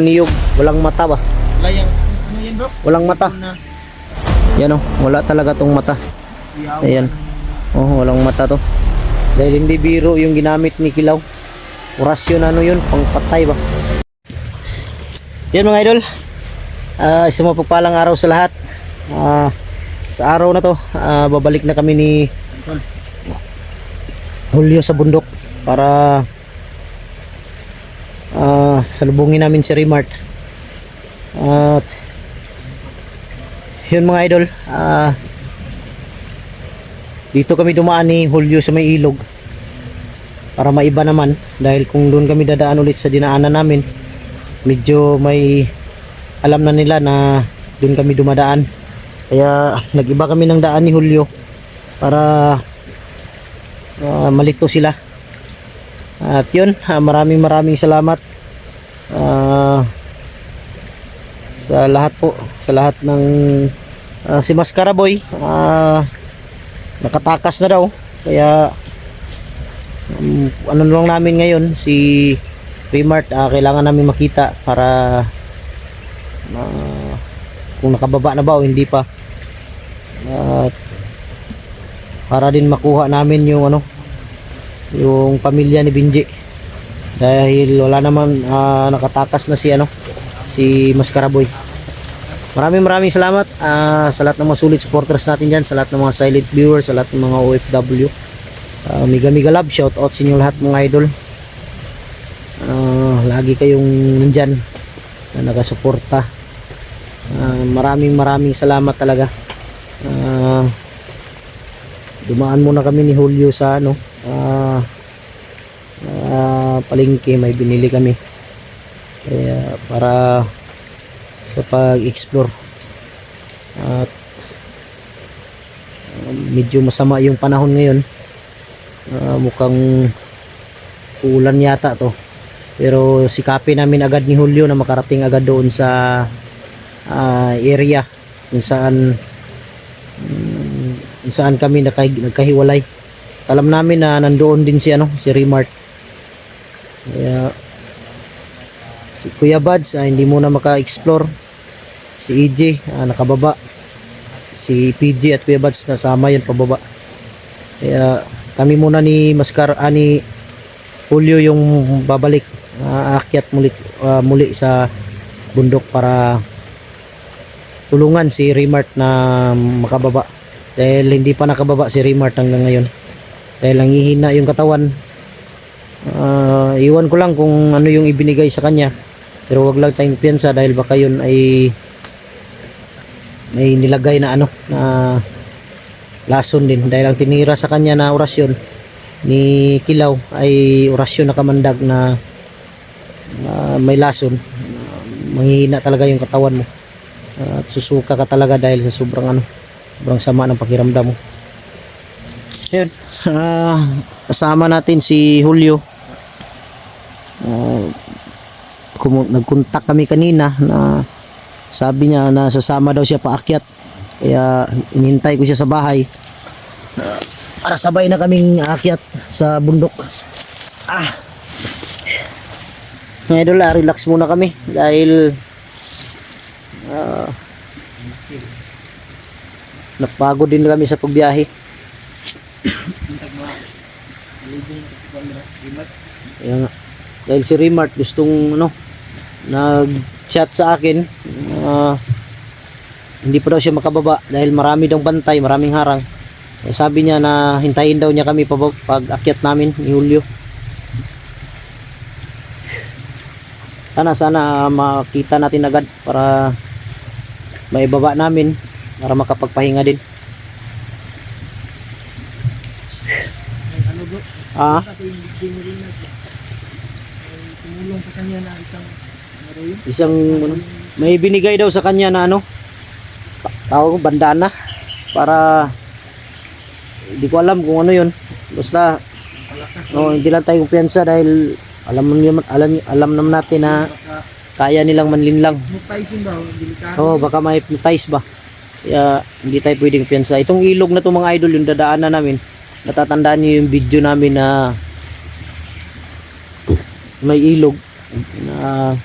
Niyog, walang mata ba? Layang, ano yan bro? Walang mata. Yan oh, wala talaga tong mata. Ayan. Oh, walang mata to. Dahil hindi biro yung ginamit ni Kilaw. Orasyon ano yun, pangpatay ba? Yan mga idol. Isang mapagpalang araw sa lahat. Sa araw na to, babalik na kami ni Julio sa bundok para salubungin namin si Remart. At yun mga idol, dito kami dumaan ni Julio sa may ilog para maiba naman, dahil kung doon kami dadaan ulit sa dinaanan namin, medyo may alam na nila na doon kami dumadaan, kaya nag-iba kami ng daan ni Julio para malito sila. At yun, maraming salamat sa lahat po, sa lahat ng si Mascara Boy nakatakas na daw, kaya ano lang namin ngayon si Remart, kailangan namin makita para kung nakababa na ba o hindi pa, at para din makuha namin yung yung pamilya ni Binji, dahil wala naman, nakatakas na si Mascara Boy. Maraming salamat sa lahat ng mga sulit supporters natin dyan, sa lahat ng mga silent viewers, sa lahat ng mga OFW. Mega love, shout out sa inyo lahat mga idol. Lagi kayong nandyan na nagasuporta. Maraming salamat talaga. Dumaan muna kami ni Julio sa palengke, may binili kami kaya para sa pag-explore. At medyo masama yung panahon ngayon, mukhang ulan yata to, pero sikapin namin agad ni Julio na makarating agad doon sa area kung saan kami nagkahiwalay. Alam namin na nandoon din si Remart, kaya si Kuya Buds hindi muna maka-explore, si EJ nakababa, si PJ at Kuya Buds nasama yan pababa, kaya kami muna ni ni Julio yung babalik, aakyat muli sa bundok para tulungan si Remart na makababa, dahil hindi pa nakababa si Remart hanggang ngayon dahil nanghihina yung katawan. Iwan ko lang kung ano yung ibinigay sa kanya, pero wag lang tayong piyansa dahil baka yun ay may nilagay na na lason din, dahil ang tinira sa kanya na orasyon ni Kilaw ay orasyon na kamandag na may lason. Manghihina talaga yung katawan mo at susuka ka talaga dahil sa sobrang sama ng pakiramdam mo. Yun, kasama natin si Julio. Nagkontak kami kanina na sabi niya na sasama daw siya paakyat, kaya inintay ko siya sa bahay para sabay na kaming aakyat sa bundok. Ngayon relax muna kami dahil napagod din kami sa pagbiyahe. Kaya nga, dahil si Remart gustong nag-chat sa akin, hindi pa daw siya makababa dahil marami daw bantay, maraming harang. Kaya sabi niya na hintayin daw niya kami pag akyat namin ni Julio. Sana makita natin agad para maibaba namin para makapagpahinga din. Tumulong sa kanya na isang may binigay daw sa kanya na tawag ko bandana, para hindi ko alam kung ano yun, basta hindi lang tayo kumpiyansa dahil alam naman natin na kaya nilang manlinlang. Baka may hypnotize ba, kaya hindi tayo pwedeng kumpiyansa. Itong ilog na to mga idol, yung dadaanan namin, natatandaan niyo yung video namin na may ilog na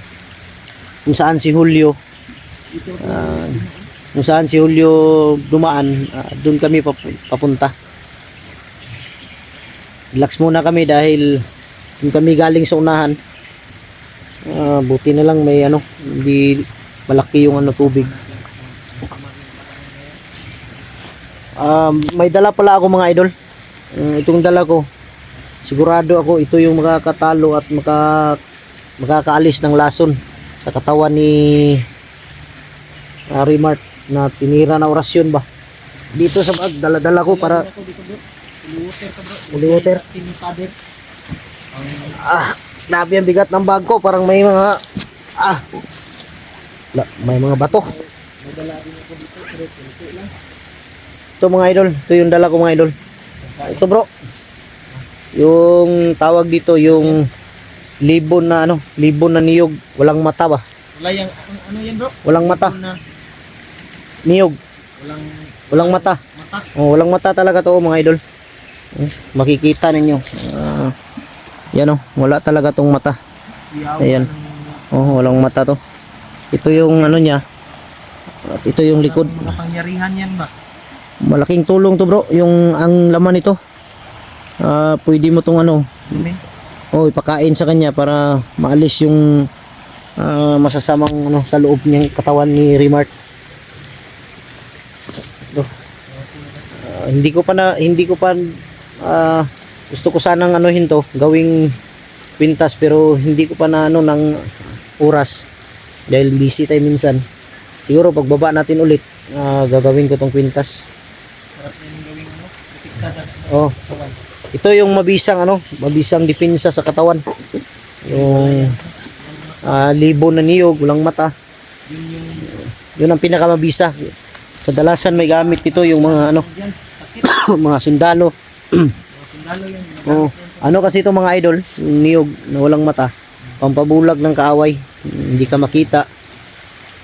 kung saan si Julio kung saan si Julio dumaan, doon kami papunta. Relax muna kami dahil doon kami galing sa unahan. Buti na lang may ano, hindi malaki yung ano tubig. May dala pala ako mga idol. Itong dala ko, sigurado ako ito yung makakatalo at makakaalis ng lason sa katawan ni Remart na tinira na orasyon ba. Dito sa bag, dala-dala ko para holy water. Grabe ang bigat ng bag ko, parang may mga may mga bato. Ito mga idol, ito yung dala ko mga idol. Ito bro, yung tawag dito yung libon na ano, libon na niyog, walang mata ba? Wala yung, ano yan bro? Walang mata. Niyog. Walang mata. Oh, walang mata talaga to mga idol. Makikita ninyo. Yan oh, wala talaga tong mata. Ayan. Oh, walang mata to. Ito yung ano niya. At ito yung likod. Mga pangyarihan yan ba? Malaking tulong to bro, yung ang laman nito. Pwede mo tong ano. Oh, ipakain sa kanya para maalis yung masasamang ano sa loob ng katawan ni Remart. Hindi ko pa gusto ko sanang anuhin to, gawing pintas, pero hindi ko pa na ano ng oras dahil busy tayo minsan. Siguro pagbaba natin ulit, gagawin ko tong pintas. Oh. Ito yung mabisang depensa sa katawan. Yung libon na niyog, walang mata. Yun ang pinakamabisa. Kadalasan may gamit ito yung mga ano mga sundalo. Oh, ano kasi ito mga idol, yung niyog na walang mata, pampabulag ng kaaway, hindi ka makita,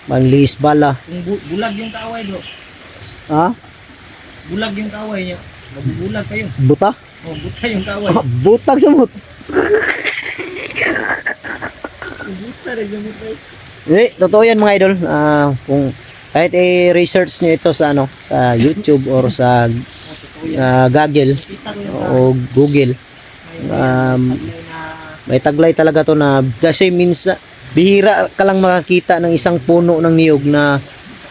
manliis bala. Bulag yung kaaway bro. Ha? Bulag yung kaaway niya. Mabubulag kayo. Buta? Oh, buta yung kaaway. Butag sa mut. Buta rin yung buta. Totoo yan mga idol. Kung kahit i-research niyo ito sa ano, sa YouTube or sa Google o Google, may taglay talaga to na kasi minsan bihira ka lang makakita ng isang puno ng niyog na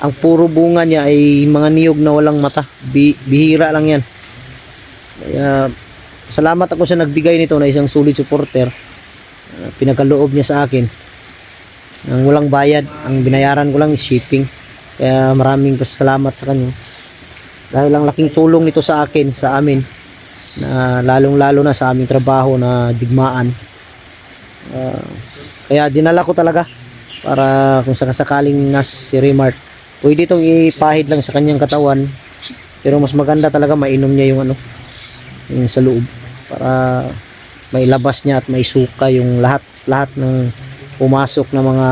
ang puro bunga niya ay mga niyog na walang mata. Bihira lang yan. Kaya salamat ako sa nagbigay nito na isang solid supporter. Pinagkaloob niya sa akin ng walang bayad. Ang binayaran ko lang is shipping. Kaya maraming pasalamat sa kanya. Dahil ang laking tulong nito sa akin, sa amin, na lalong-lalo na sa aming trabaho na digmaan. Kaya dinala ko talaga para kung sakasakaling si Remart, pwede itong ipahid lang sa kanyang katawan. Pero mas maganda talaga mainom niya yung ano, yung sa loob, para mailabas niya at maisuka yung lahat ng pumasok na mga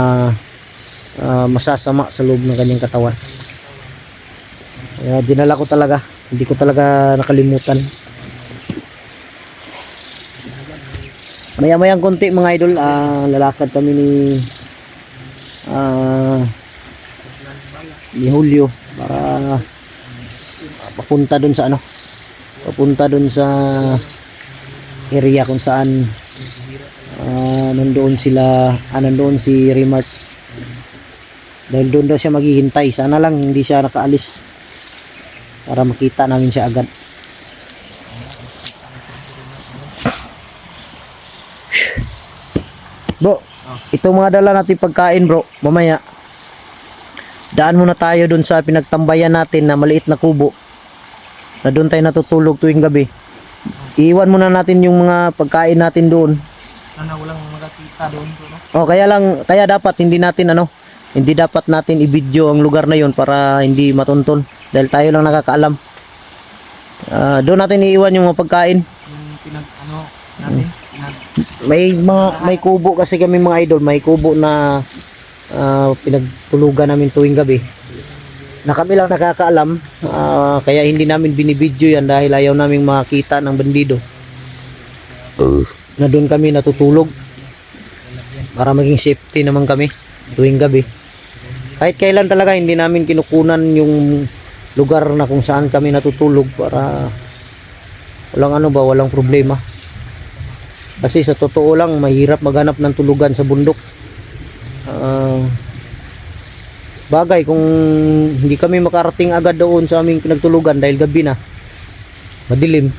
masasama sa loob ng kanyang katawan. Kaya dinala ko talaga, hindi ko talaga nakalimutan. Maya-mayang konti mga idol, lalakad kami ni Julio para papunta dun sa ano, papunta dun sa area kung saan nandoon si Remart. Dahil doon daw siya maghihintay. Sana lang hindi siya nakaalis para makita namin siya agad. Bro, itong mga dala natin pagkain bro, mamaya daan muna tayo doon sa pinagtambayan natin na maliit na kubo na doon tayo natutulog tuwing gabi. Iiwan muna natin yung mga pagkain natin doon. Sana walang makakita doon bro, no? Oh, kaya dapat hindi dapat natin i-video ang lugar na yon para hindi matunton dahil tayo lang nakakaalam. Doon natin iiwan yung mga pagkain. Yung natin. May kubo kasi kami mga idol, may kubo na pinagtulugan namin tuwing gabi. Na kami lang nakakaalam, kaya hindi namin binibidyo yan dahil ayaw naming makita ng bandido. Na doon kami natutulog para maging safety naman kami. tuwing gabi. Kahit kailan talaga hindi namin kinukunan yung lugar na kung saan kami natutulog para walang problema. Kasi sa totoo lang mahirap maghanap ng tulugan sa bundok. Bagay kung hindi kami makarating agad doon sa aming pinagtulugan dahil gabi na, madilim,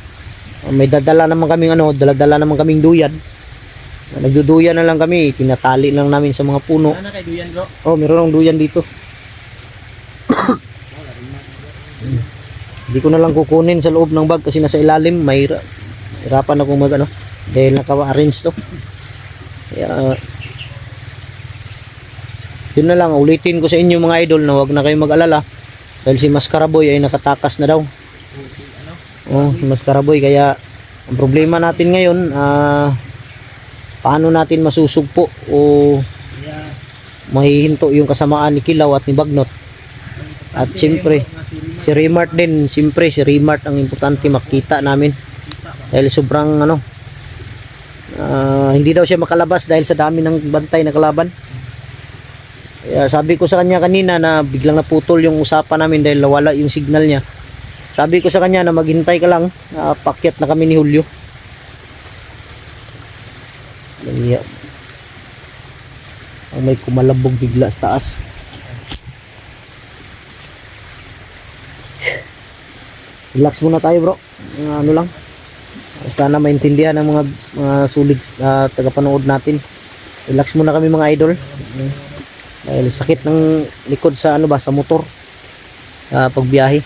may dadala naman kaming dala-dala naman kaming duyan. Nagduduyan na lang kami, tinatali lang namin sa mga puno. Ano kay duyan bro? Oh, meron ng duyan dito. Hindi ko na lang kukunin sa loob ng bag kasi nasa ilalim, hirapan ako dahil naka-arrange to. Kaya yun na lang, ulitin ko sa inyo mga idol na huwag na kayong mag-alala dahil si Mascaraboy ay nakatakas na daw. Oh, si Mascaraboy, kaya ang problema natin ngayon, paano natin masusugpo o mahihinto yung kasamaan ni Kilaw at ni Bagnot. At siyempre si Remart din, siyempre si Remart ang importante makita namin dahil sobrang hindi daw siya makalabas dahil sa dami ng bantay na kalaban. Kaya sabi ko sa kanya kanina na biglang naputol yung usapan namin dahil nawala yung signal niya. Sabi ko sa kanya na maghintay ka lang, pakyat na kami ni Julio. Ang may kumalabog bigla sa taas. Relax muna tayo bro. Lang. Sana maintindihan ng mga sulit tagapanood natin. Relax muna kami mga idol. Dahil sakit ng likod sa sa motor. Pagbiyahe.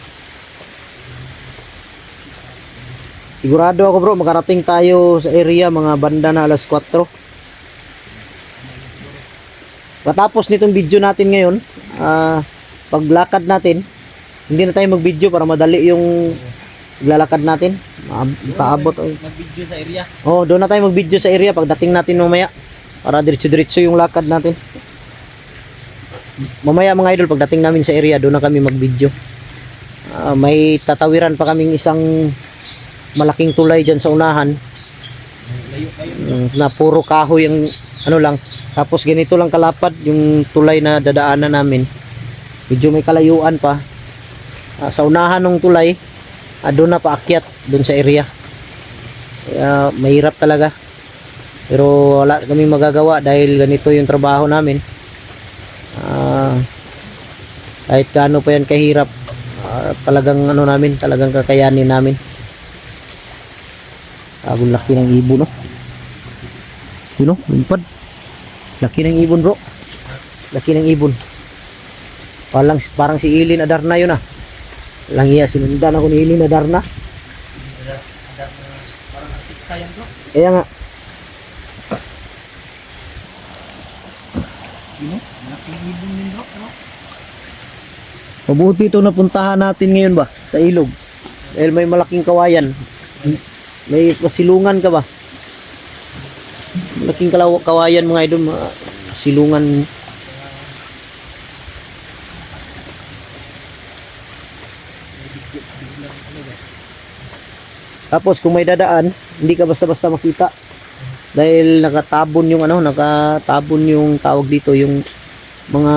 Sigurado ako bro, makarating tayo sa area mga banda na alas 4. Katapos nitong video natin ngayon, paglakad natin, hindi na tayo mag-video para madali yung paglalakad natin. Paabot. Mag-video sa area. Oh, doon na tayo mag-video sa area pagdating natin mamaya para diretso-diretso yung lakad natin. Mamaya mga idol, pagdating namin sa area, doon na kami mag-video. May tatawiran pa kaming isang malaking tulay dyan sa unahan na puro kahoy yung lang, tapos ganito lang kalapad yung tulay na dadaanan namin, medyo may kalayuan pa. Sa unahan ng tulay, doon na paakyat doon sa area. Mahirap talaga pero wala kami magagawa dahil ganito yung trabaho namin. Kahit gaano pa yan kahirap, talagang talagang kakayanin namin. Agong laki ng ibon, no? Yun, no? Lumpad. Laki ng ibon, bro. Laki ng ibon. Parang si Ilin Adarna yun, Lang iya, sinundan ako ni Ilin Adarna. Parang artista yan bro. Kaya nga. Malaking ibon din bro. Mabuti ito napuntahan natin ngayon ba? Sa ilog. Dahil may malaking kawayan. May pasilungan ka ba? Malaking kawayan mga idol, silungan. Tapos kung may dadaan, hindi ka basta-basta makita. Dahil nakatabon yung tawag dito, yung mga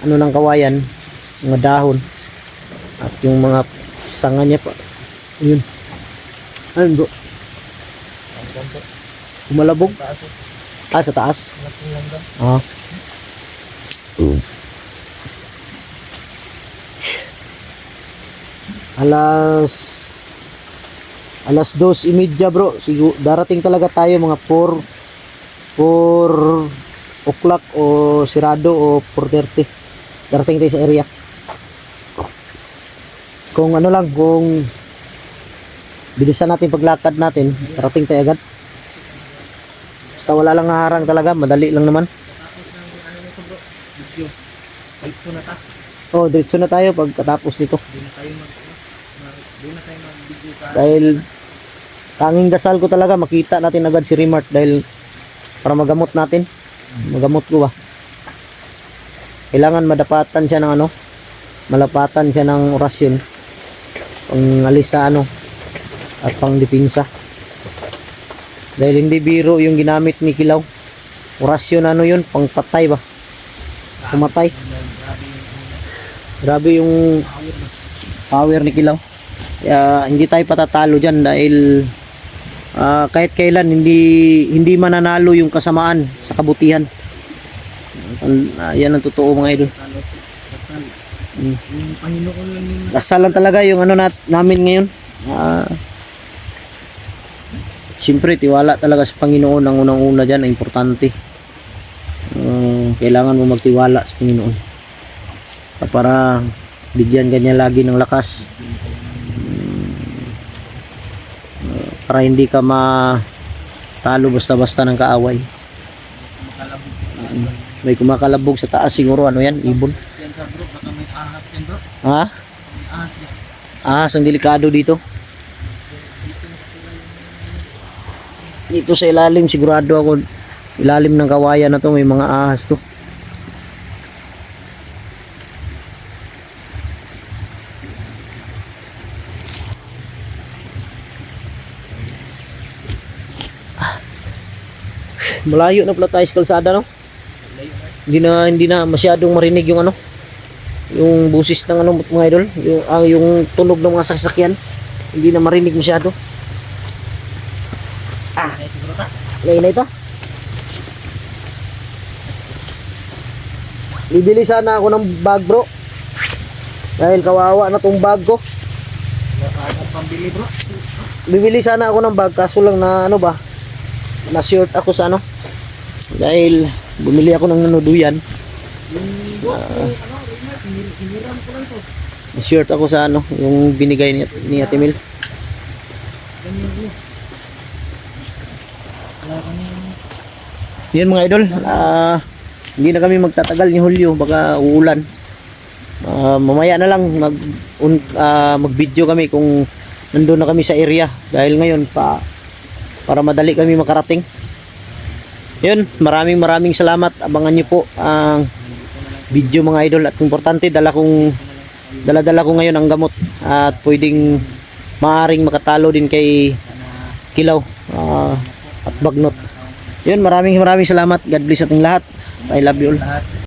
ng kawayan, mga dahon. At yung mga sanga niya pa. Yun. Ayun bro. Kumalabog? Sa taas? Alas 2:30 bro. Darating talaga tayo mga 4 o'clock o sirado o 4:30. Darating tayo sa area. Kung kung bilisan natin paglakad natin, darating tayo agad. Basta wala lang haharang talaga, madali lang naman. Tapos ng nito bro, video. Diretso na ta. Oh, diretso na tayo pagkatapos nito. Doon na tayo mag-video ka. Dahil tanging dasal ko talaga makita natin agad si Remart dahil para magamot natin. Magamot ko ba? Kailangan madapatan siya ng malapatan siya ng orasyon. Pangalis sa at pang depensa. Dahil hindi biro yung ginamit ni Kilaw. Orasyon yun, pang patay ba? pumatay. Grabe yung power ni Kilaw. Kaya hindi tayo patatalo dyan dahil kahit kailan hindi mananalo yung kasamaan sa kabutihan. Yan ang totoo mga idol. Yung Panginoon lang yung Dasal lang talaga yung ano namin ngayon. Siyempre tiwala talaga sa Panginoon ang unang-una dyan, importante. Kailangan mo magtiwala sa Panginoon para bigyan kanya lagi ng lakas, para hindi ka matalo basta-basta ng kaaway. May kumakalabog sa taas siguro, ano yan, ibon. yan sa bro, baka may ahas yan bro. Ha? May ahas yan. Ang delikado dito. Dito sa ilalim, sigurado ako, ilalim ng kawayan na to, may mga ahas to. Malayo na pala tayo sa kalsada, no? Hindi na masyadong marinig yung ano, yung busis ng ano mga idol, yung tunog ng mga sasakyan. Hindi na marinig masyado. Ay, siguro ta. Ngayon ito. Bibili sana ako ng bag, bro. Dahil kawawa na tong bag ko. Wala ka pambili bro. Bibili sana ako ng bag, kaso lang na ano ba, na short ako sa ano. Dahil bumili ako ng nanuduyan. Yung box ano, Reynard, hiniram ko lang to. Short ako sa ano, yung binigay ni Ate Mil. Ganyan bro. Wala ka nang Yun mga idol, hindi na kami magtatagal ni Julio, baka uulan. Mamaya na lang mag-video kami kung nandun na kami sa area. Dahil ngayon para madali kami makarating. Yun, maraming salamat. Abangan nyo po ang video mga idol. At importante, dala ko ngayon ang gamot. At pwedeng maaring makatalo din kay Kilaw at Bagnot. Yun, maraming salamat. God bless ating lahat. I love you all. lahat.